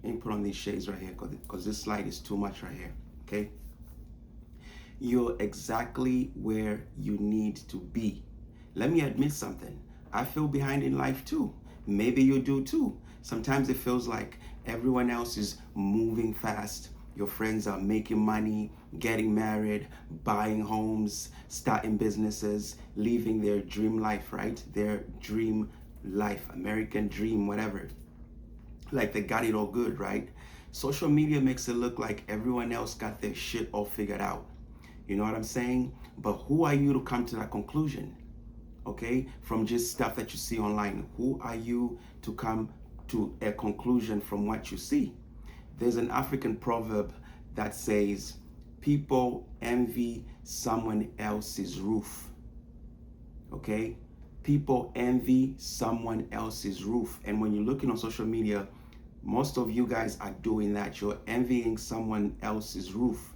Let me put on these shades right here because this light is too much right here. Okay? You're exactly where you need to be. Let me admit something. I feel behind in life too. Maybe you do too. Sometimes it feels like everyone else is moving fast. Your friends are making money, getting married, buying homes, starting businesses, living their dream life, right? Their dream life, American dream, whatever. Like they got it all good, right? Social media makes it look like everyone else got their shit all figured out. You know what I'm saying? But who are you to come to that conclusion? Okay? From just stuff that you see online. Who are you to come to a conclusion from what you see? There's an African proverb that says, people envy someone else's roof. Okay? People envy someone else's roof. And when you're looking on social media, most of you guys are doing that. You're envying someone else's roof.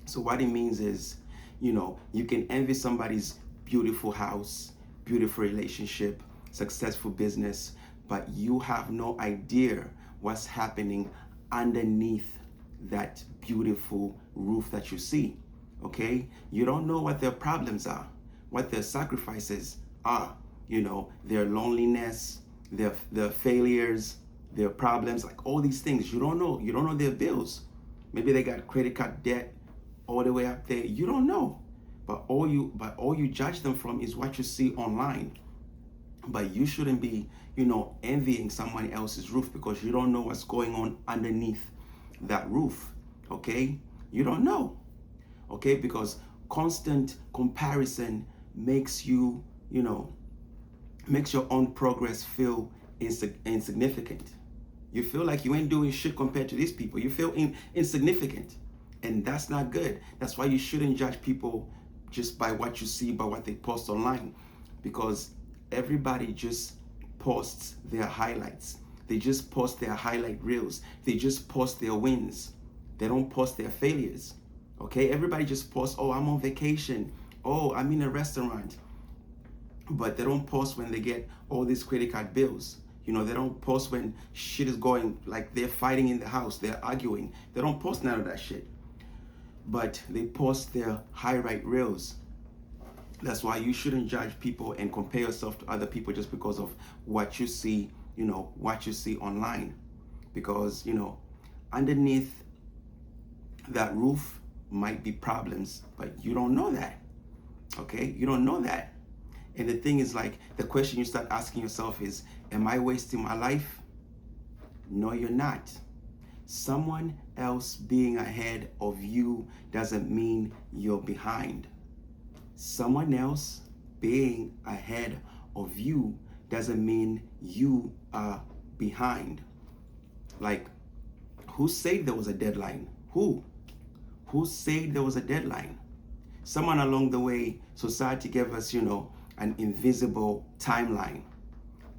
So what it means is, you can envy somebody's beautiful house, beautiful relationship, successful business, but you have no idea what's happening underneath that beautiful roof that you see. Okay? You don't know what their problems are, what their sacrifices are, their loneliness, their failures, their problems, like all these things. You don't know their bills. Maybe they got credit card debt all the way up there. You don't know. But all you judge them from is what you see online. But you shouldn't be, envying someone else's roof, because you don't know what's going on underneath that roof. Okay? You don't know. Okay? Because constant comparison makes you, makes your own progress feel insignificant. You feel like you ain't doing shit compared to these people. You feel insignificant. And that's not good. That's why you shouldn't judge people just by what you see, by what they post online. Because everybody just posts their highlights. They just post their highlight reels. They just post their wins. They don't post their failures. Okay? Everybody just posts, oh, I'm on vacation. Oh, I'm in a restaurant. But they don't post when they get all these credit card bills. They don't post when shit is going, like they're fighting in the house, they're arguing. They don't post none of that shit. But they post their highlight reels. That's why you shouldn't judge people and compare yourself to other people just because of what you see, what you see online. Because, underneath that roof might be problems, but you don't know that. Okay? You don't know that. And the thing is, like, the question you start asking yourself is, am I wasting my life? No, you're not. Someone else being ahead of you doesn't mean you're behind. Someone else being ahead of you doesn't mean you are behind. Like, who said there was a deadline? Who? Who said there was a deadline? Someone along the way, society gave us, an invisible timeline.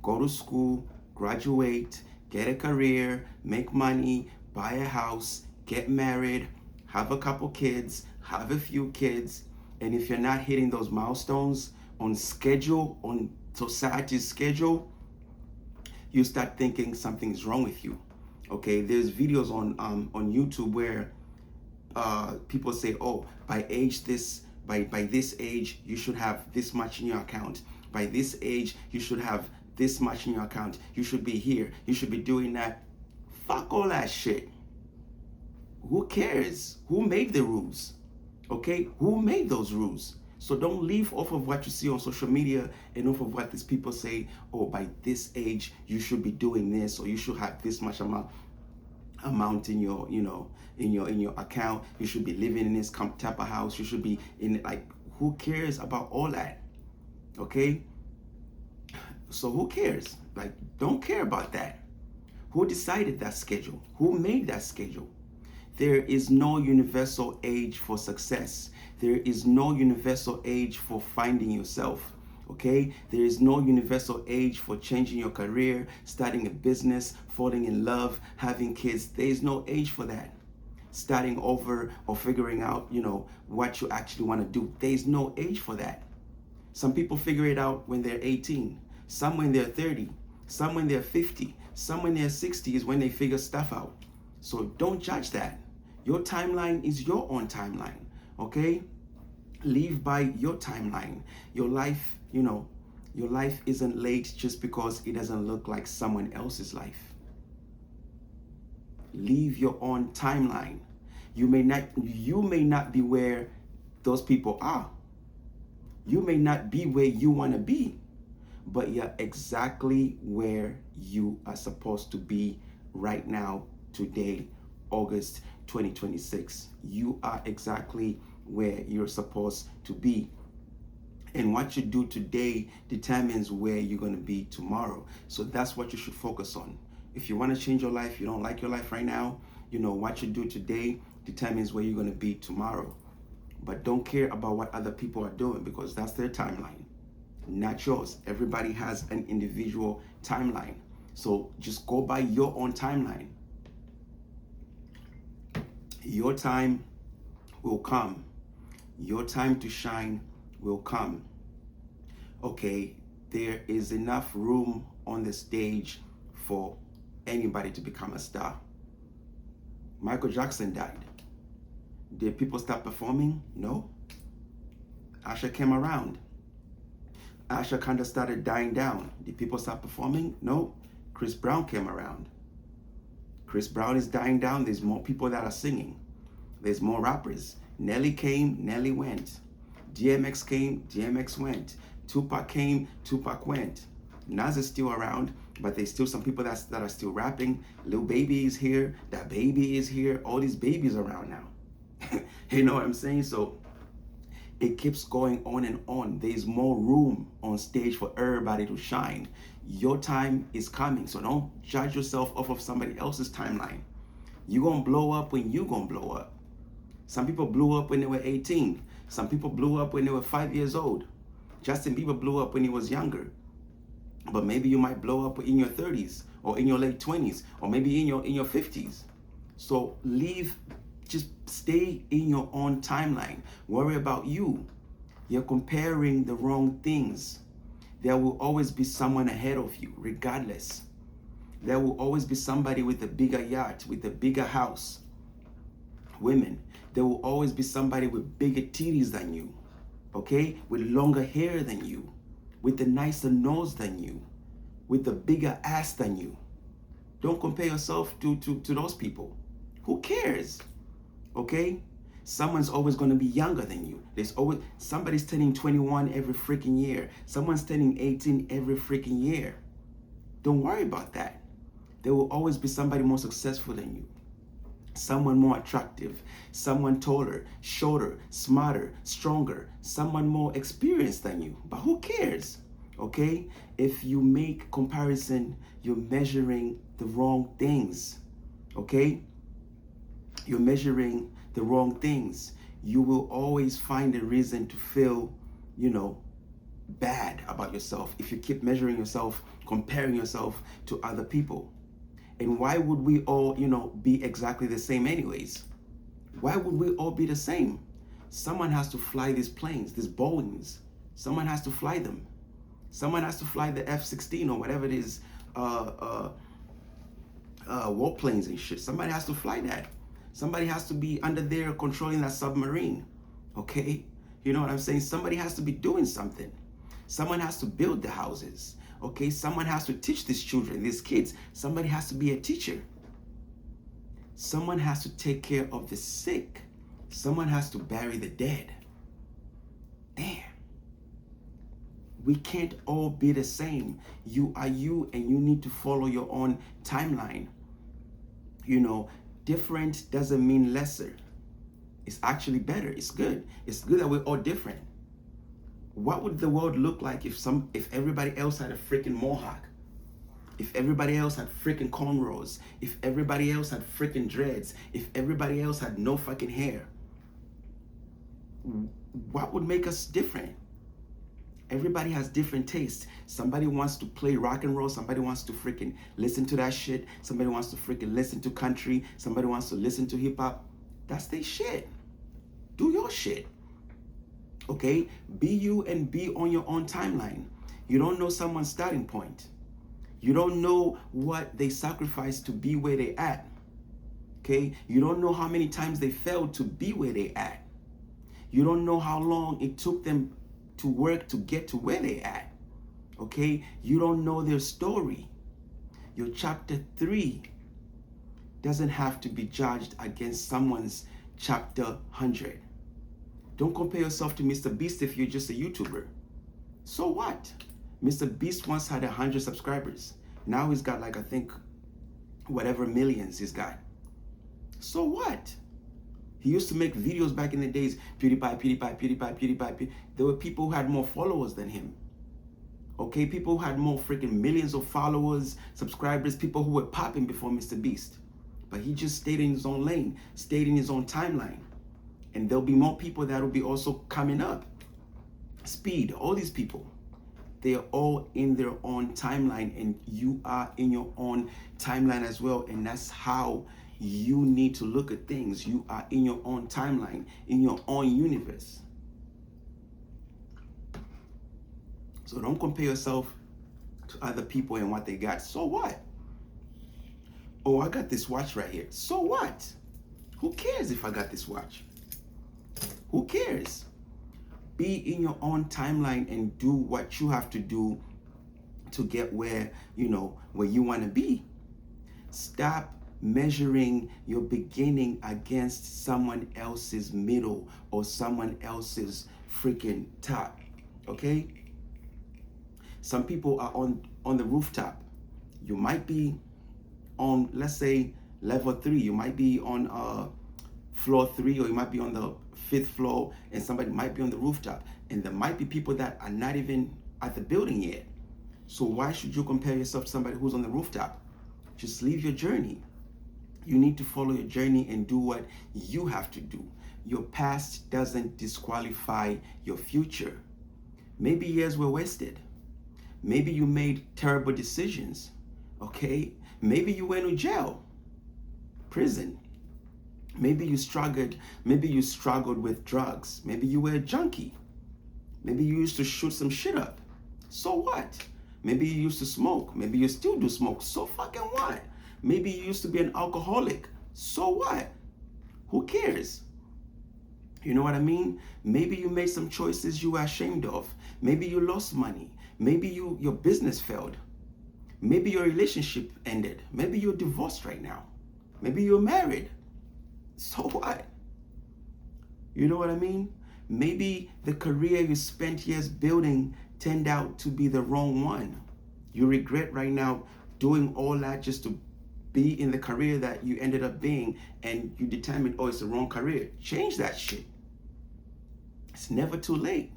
Go to school, graduate, get a career, make money, buy a house, get married, have a couple kids, have a few kids. And if you're not hitting those milestones on schedule, on society's schedule, you start thinking something is wrong with you. Okay, there's videos on YouTube where people say, oh, by this age, you should have this much in your account. By this age, you should have this much in your account. You should be here. You should be doing that. Fuck all that shit. Who cares? Who made the rules? Okay? Who made those rules? So don't live off of what you see on social media and off of what these people say, oh, by this age, you should be doing this, or you should have this much amount in your, in your account. You should be living in this type of house. You should be in, like, who cares about all that? Okay? So who cares? Like, don't care about that. Who decided that schedule? Who made that schedule? There is no universal age for success. There is no universal age for finding yourself. Okay? There is no universal age for changing your career, starting a business, falling in love, having kids. There is no age for that. Starting over or figuring out, what you actually want to do. There is no age for that. Some people figure it out when they're 18. Some when they're 30. Some when they're 50. Some when they're 60 is when they figure stuff out. So don't judge that. Your timeline is your own timeline, okay? Live by your timeline. Your life, your life isn't late just because it doesn't look like someone else's life. Live your own timeline. You may not be where those people are. You may not be where you want to be, but you're exactly where you are supposed to be right now, today, August 2026. You are exactly where you're supposed to be. And what you do today determines where you're going to be tomorrow. So that's what you should focus on. If you want to change your life, you don't like your life right now, what you do today determines where you're going to be tomorrow. But don't care about what other people are doing, because that's their timeline, not yours. Everybody has an individual timeline. So just go by your own timeline. Your time will come. Your time to shine will come. Okay, there is enough room on the stage for anybody to become a star. Michael Jackson died. Did people stop performing? No. Asha came around. Asha kind of started dying down. Did people stop performing? No. Chris Brown came around. Chris Brown is dying down. There's more people that are singing. There's more rappers. Nelly came, Nelly went. DMX came, DMX went. Tupac came, Tupac went. Nas is still around, but there's still some people that are still rapping. Lil Baby is here. That Baby is here. All these babies around now. You know what I'm saying? So it keeps going on and on. There's more room on stage for everybody to shine. Your time is coming. So don't judge yourself off of somebody else's timeline. You're going to blow up when you're going to blow up. Some people blew up when they were 18. Some people blew up when they were 5 years old. Justin Bieber blew up when he was younger. But maybe you might blow up in your 30s or in your late 20s or maybe in your 50s. So just stay in your own timeline. Worry about you. You're comparing the wrong things. There will always be someone ahead of you, regardless. There will always be somebody with a bigger yacht, with a bigger house. Women, there will always be somebody with bigger titties than you, okay? With longer hair than you, with a nicer nose than you, with a bigger ass than you. Don't compare yourself to those people. Who cares? Okay? Someone's always going to be younger than you. Somebody's turning 21 every freaking year. Someone's turning 18 every freaking year. Don't worry about that. There will always be somebody more successful than you. Someone more attractive, someone taller, shorter, smarter, stronger, someone more experienced than you. But who cares? Okay? If you make comparison, you're measuring the wrong things. Okay? You're measuring the wrong things. You will always find a reason to feel, bad about yourself if you keep measuring yourself, comparing yourself to other people. And why would we all, be exactly the same anyways? Why would we all be the same? Someone has to fly these planes, these Boeings. Someone has to fly them. Someone has to fly the F-16 or whatever it is, warplanes and shit. Somebody has to fly that. Somebody has to be under there controlling that submarine. Okay? You know what I'm saying? Somebody has to be doing something. Someone has to build the houses. Okay? Someone has to teach these children, these kids. Somebody has to be a teacher. Someone has to take care of the sick. Someone has to bury the dead. Damn. We can't all be the same. You are you, and you need to follow your own timeline. Different doesn't mean lesser. It's actually better. It's good. It's good that we're all different. What would the world look like if everybody else had a freaking mohawk? If everybody else had freaking cornrows? If everybody else had freaking dreads? If everybody else had no fucking hair? What would make us different? Everybody has different tastes. Somebody wants to play rock and roll. Somebody wants to freaking listen to that shit. Somebody wants to freaking listen to country. Somebody wants to listen to hip hop. That's their shit. Do your shit. Okay? Be you and be on your own timeline. You don't know someone's starting point. You don't know what they sacrificed to be where they at. Okay? You don't know how many times they failed to be where they at. You don't know how long it took them to work to get to where they at. Okay? You don't know their story. Your chapter 3 doesn't have to be judged against someone's chapter 100. Don't compare yourself to Mr. Beast if you're just a YouTuber. So what? Mr. Beast once had 100 subscribers. Now he's got like, I think, whatever millions he's got. So what? He used to make videos back in the days, PewDiePie. There were people who had more followers than him. Okay, people who had more freaking millions of followers, subscribers, people who were popping before Mr. Beast. But he just stayed in his own lane, stayed in his own timeline. And there'll be more people that will be also coming up. Speed, all these people, they are all in their own timeline, and you are in your own timeline as well. And that's how you need to look at things. You are in your own timeline, in your own universe. So don't compare yourself to other people and what they got. So what? Oh, I got this watch right here. So what? Who cares if I got this watch? Who cares? Be in your own timeline and do what you have to do to get where you want to be. Stop measuring your beginning against someone else's middle or someone else's freaking top. Okay? Some people are on the rooftop. You might be on, let's say, level 3. You might be on floor 3, or you might be on the 5th floor, and somebody might be on the rooftop. And there might be people that are not even at the building yet. So why should you compare yourself to somebody who's on the rooftop? Just leave your journey. You need to follow your journey and do what you have to do. Your past doesn't disqualify your future. Maybe years were wasted. Maybe you made terrible decisions. Okay? Maybe you went to jail, prison. Maybe you struggled with drugs. Maybe you were a junkie. Maybe you used to shoot some shit up. So what? Maybe you used to smoke. Maybe you still do smoke. So fucking what? Maybe you used to be an alcoholic. So what? Who cares? You know what I mean? Maybe you made some choices you were ashamed of. Maybe you lost money. Maybe your business failed. Maybe your relationship ended. Maybe you're divorced right now. Maybe you're married. So what? You know what I mean? Maybe the career you spent years building turned out to be the wrong one. You regret right now doing all that just to be in the career that you ended up being, and you determined, oh, it's the wrong career. Change that shit. It's never too late.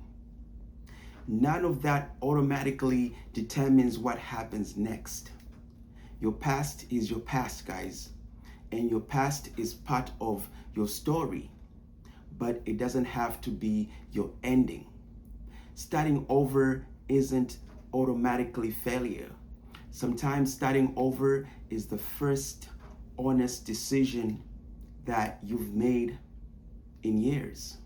None of that automatically determines what happens next. Your past is your past, guys. And your past is part of your story. But it doesn't have to be your ending. Starting over isn't automatically failure. Sometimes starting over is the first honest decision that you've made in years.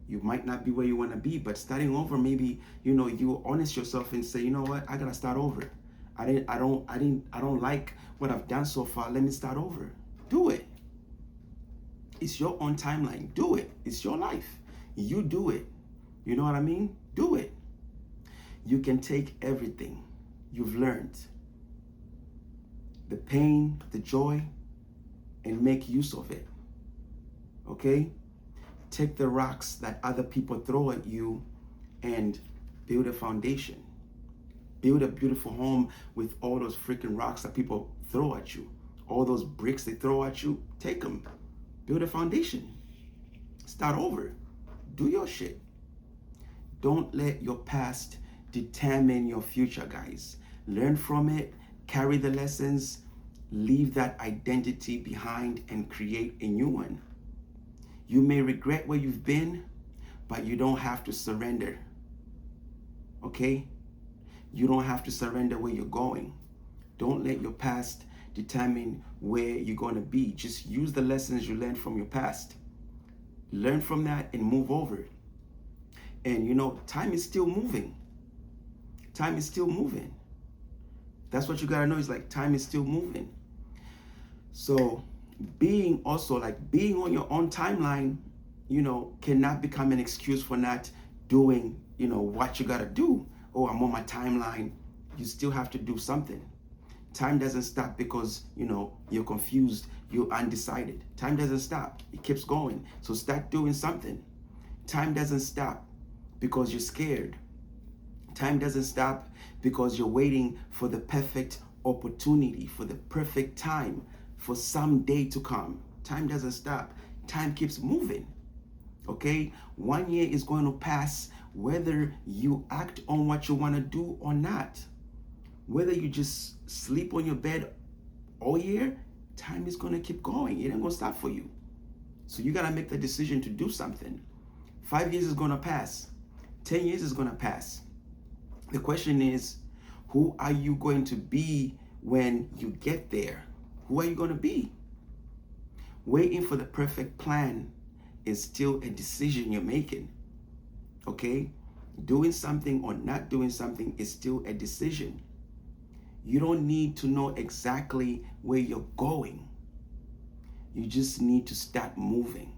You might not be where you want to be, but starting over, maybe, you honest yourself and say, you know what, I gotta start over. I don't like what I've done so far. Let me start over. Do it. It's your own timeline. Do it. It's your life. You do it. You know what I mean? Do it. You can take everything you've learned, the pain, the joy, and make use of it. Okay? Take the rocks that other people throw at you and build a foundation. Build a beautiful home with all those freaking rocks that people throw at you. All those bricks they throw at you, take them. Build a foundation. Start over. Do your shit. Don't let your past determine your future, guys. Learn from it, carry the lessons, leave that identity behind, and create a new one. You may regret where you've been, but you don't have to surrender. Okay? You don't have to surrender where you're going. Don't let your past determine where you're going to be. Just use the lessons you learned from your past. Learn from that and move over. And time is still moving. Time is still moving. That's what you gotta know, is like time is still moving. So being on your own timeline, cannot become an excuse for not doing, what you gotta do. Oh, I'm on my timeline. You still have to do something. Time doesn't stop because, you're confused, you're undecided. Time doesn't stop. It keeps going. So start doing something. Time doesn't stop because you're scared. Time doesn't stop because you're waiting for the perfect opportunity, for the perfect time, for some day to come. Time doesn't stop. Time keeps moving. Okay? 1 year is going to pass whether you act on what you want to do or not. Whether you just sleep on your bed all year, time is going to keep going. It ain't going to stop for you. So you got to make the decision to do something. 5 years is going to pass. 10 years is going to pass. The question is, who are you going to be when you get there? Who are you going to be? Waiting for the perfect plan is still a decision you're making. Okay? Doing something or not doing something is still a decision. You don't need to know exactly where you're going. You just need to start moving.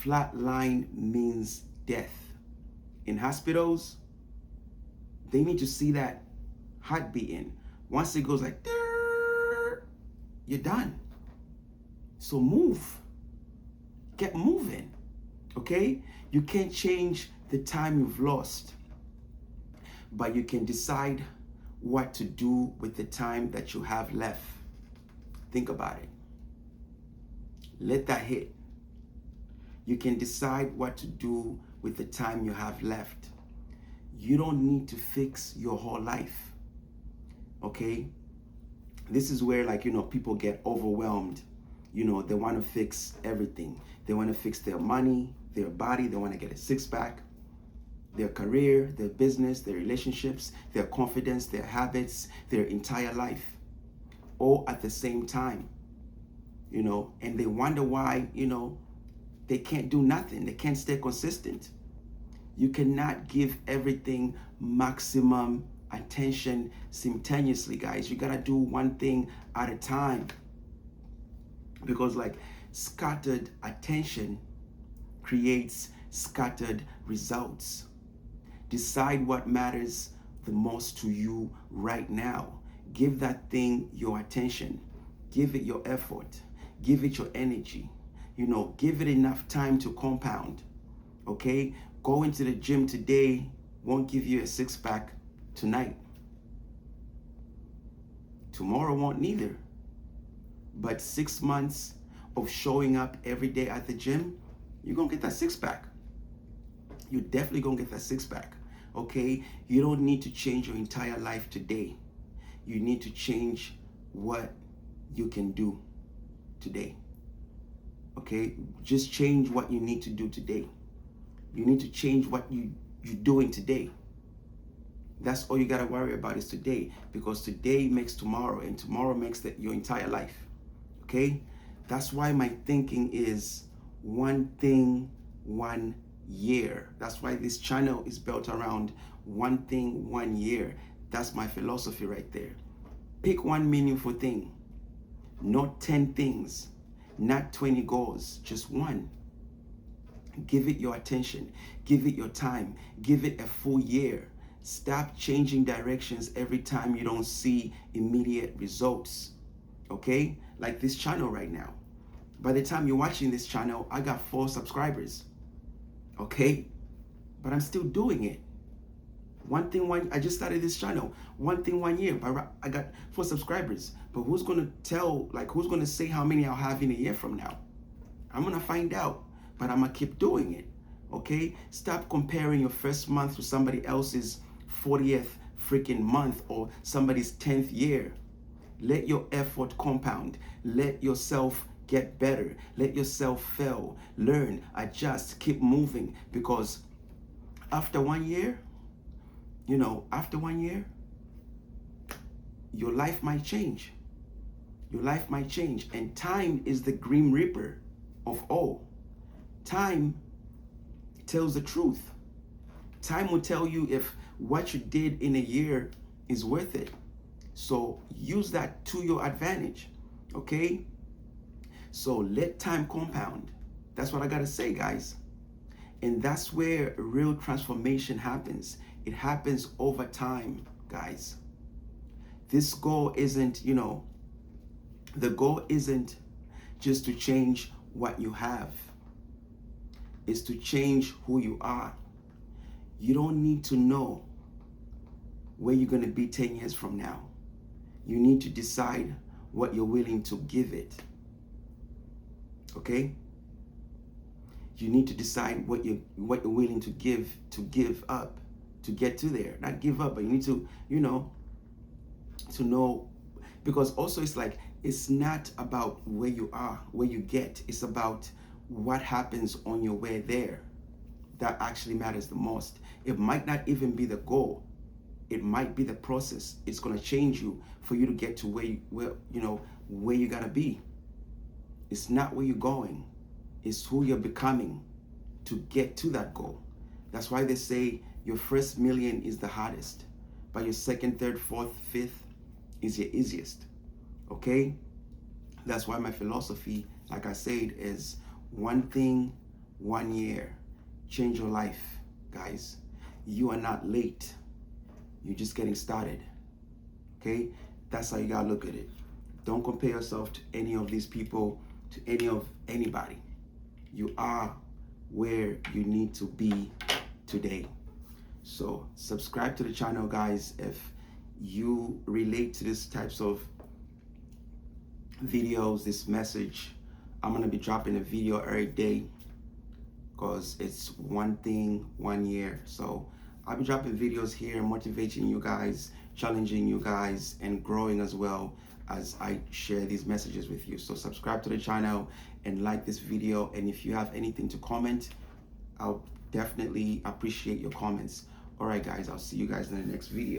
Flatline means death. In hospitals, they need to see that heart beating. Once it goes like, you're done. So move. Get moving. Okay? You can't change the time you've lost, but you can decide what to do with the time that you have left. Think about it. Let that hit. You can decide what to do with the time you have left. You don't need to fix your whole life. Okay? This is where, people get overwhelmed. They want to fix everything. They want to fix their money, their body. They want to get a six-pack. Their career, their business, their relationships, their confidence, their habits, their entire life, all at the same time. And they wonder why, they can't do nothing. They can't stay consistent. You cannot give everything maximum attention simultaneously, guys. You gotta do one thing at a time. Because scattered attention creates scattered results. Decide what matters the most to you right now. Give that thing your attention. Give it your effort. Give it your energy. Give it enough time to compound. Okay? Going to the gym today won't give you a six-pack tonight. Tomorrow won't neither. But 6 months of showing up every day at the gym, you're going to get that six-pack. You're definitely going to get that six-pack. Okay? You don't need to change your entire life today. You need to change what you can do today. Okay? Just change what you need to do today. You need to change what you're doing today. That's all you got to worry about is today, because today makes tomorrow, and tomorrow makes your entire life. Okay? That's why my thinking is one thing, 1 year. That's why this channel is built around one thing, 1 year. That's my philosophy right there. Pick one meaningful thing, not 10 things, not 20 goals, just one. Give it your attention, give it your time, give it a full year. Stop changing directions every time you don't see immediate results. Okay? Like this channel right now. By the time you're watching this channel, I got 4 subscribers. Okay? But I'm still doing it. I just started this channel. One thing, 1 year. I got 4 subscribers. But who's going to say how many I'll have in a year from now? I'm going to find out. But I'm going to keep doing it. Okay? Stop comparing your first month to somebody else's 40th freaking month or somebody's 10th year. Let your effort compound. Let yourself get better. Let yourself fail. Learn, adjust, keep moving. Because after 1 year, your life might change. Your life might change. And time is the grim reaper of all. Time tells the truth. Time will tell you if what you did in a year is worth it. So use that to your advantage, okay? So let time compound. That's what I gotta say, guys. And that's where real transformation happens. It happens over time, guys. This goal isn't, the goal isn't just to change what you have. It's to change who you are. You don't need to know where you're going to be 10 years from now. You need to decide what you're willing to give it. Okay? You need to decide what you're willing to give up to get to there. Not give up, but you need to, to know, because also it's like, it's not about where you are, where you get. It's about what happens on your way there. That actually matters the most. It might not even be the goal. It might be the process. It's going to change you for you to get to where you got to be. It's not where you're going. It's who you're becoming to get to that goal. That's why they say your first million is the hardest, but your second, third, fourth, fifth is your easiest. Okay? That's why my philosophy, like I said, is one thing, 1 year. Change your life, guys. You are not late. You're just getting started. Okay? That's how you gotta look at it. Don't compare yourself to any of these people, to anybody. You are where you need to be today. So subscribe to the channel, guys. If you relate to these types of videos, this message, I'm gonna be dropping a video every day, because it's one thing, 1 year. So I'll be dropping videos here, motivating you guys, challenging you guys, and growing as well as I share these messages with you. So subscribe to the channel and like this video. And if you have anything to comment, I'll definitely appreciate your comments. All right, guys, I'll see you guys in the next video.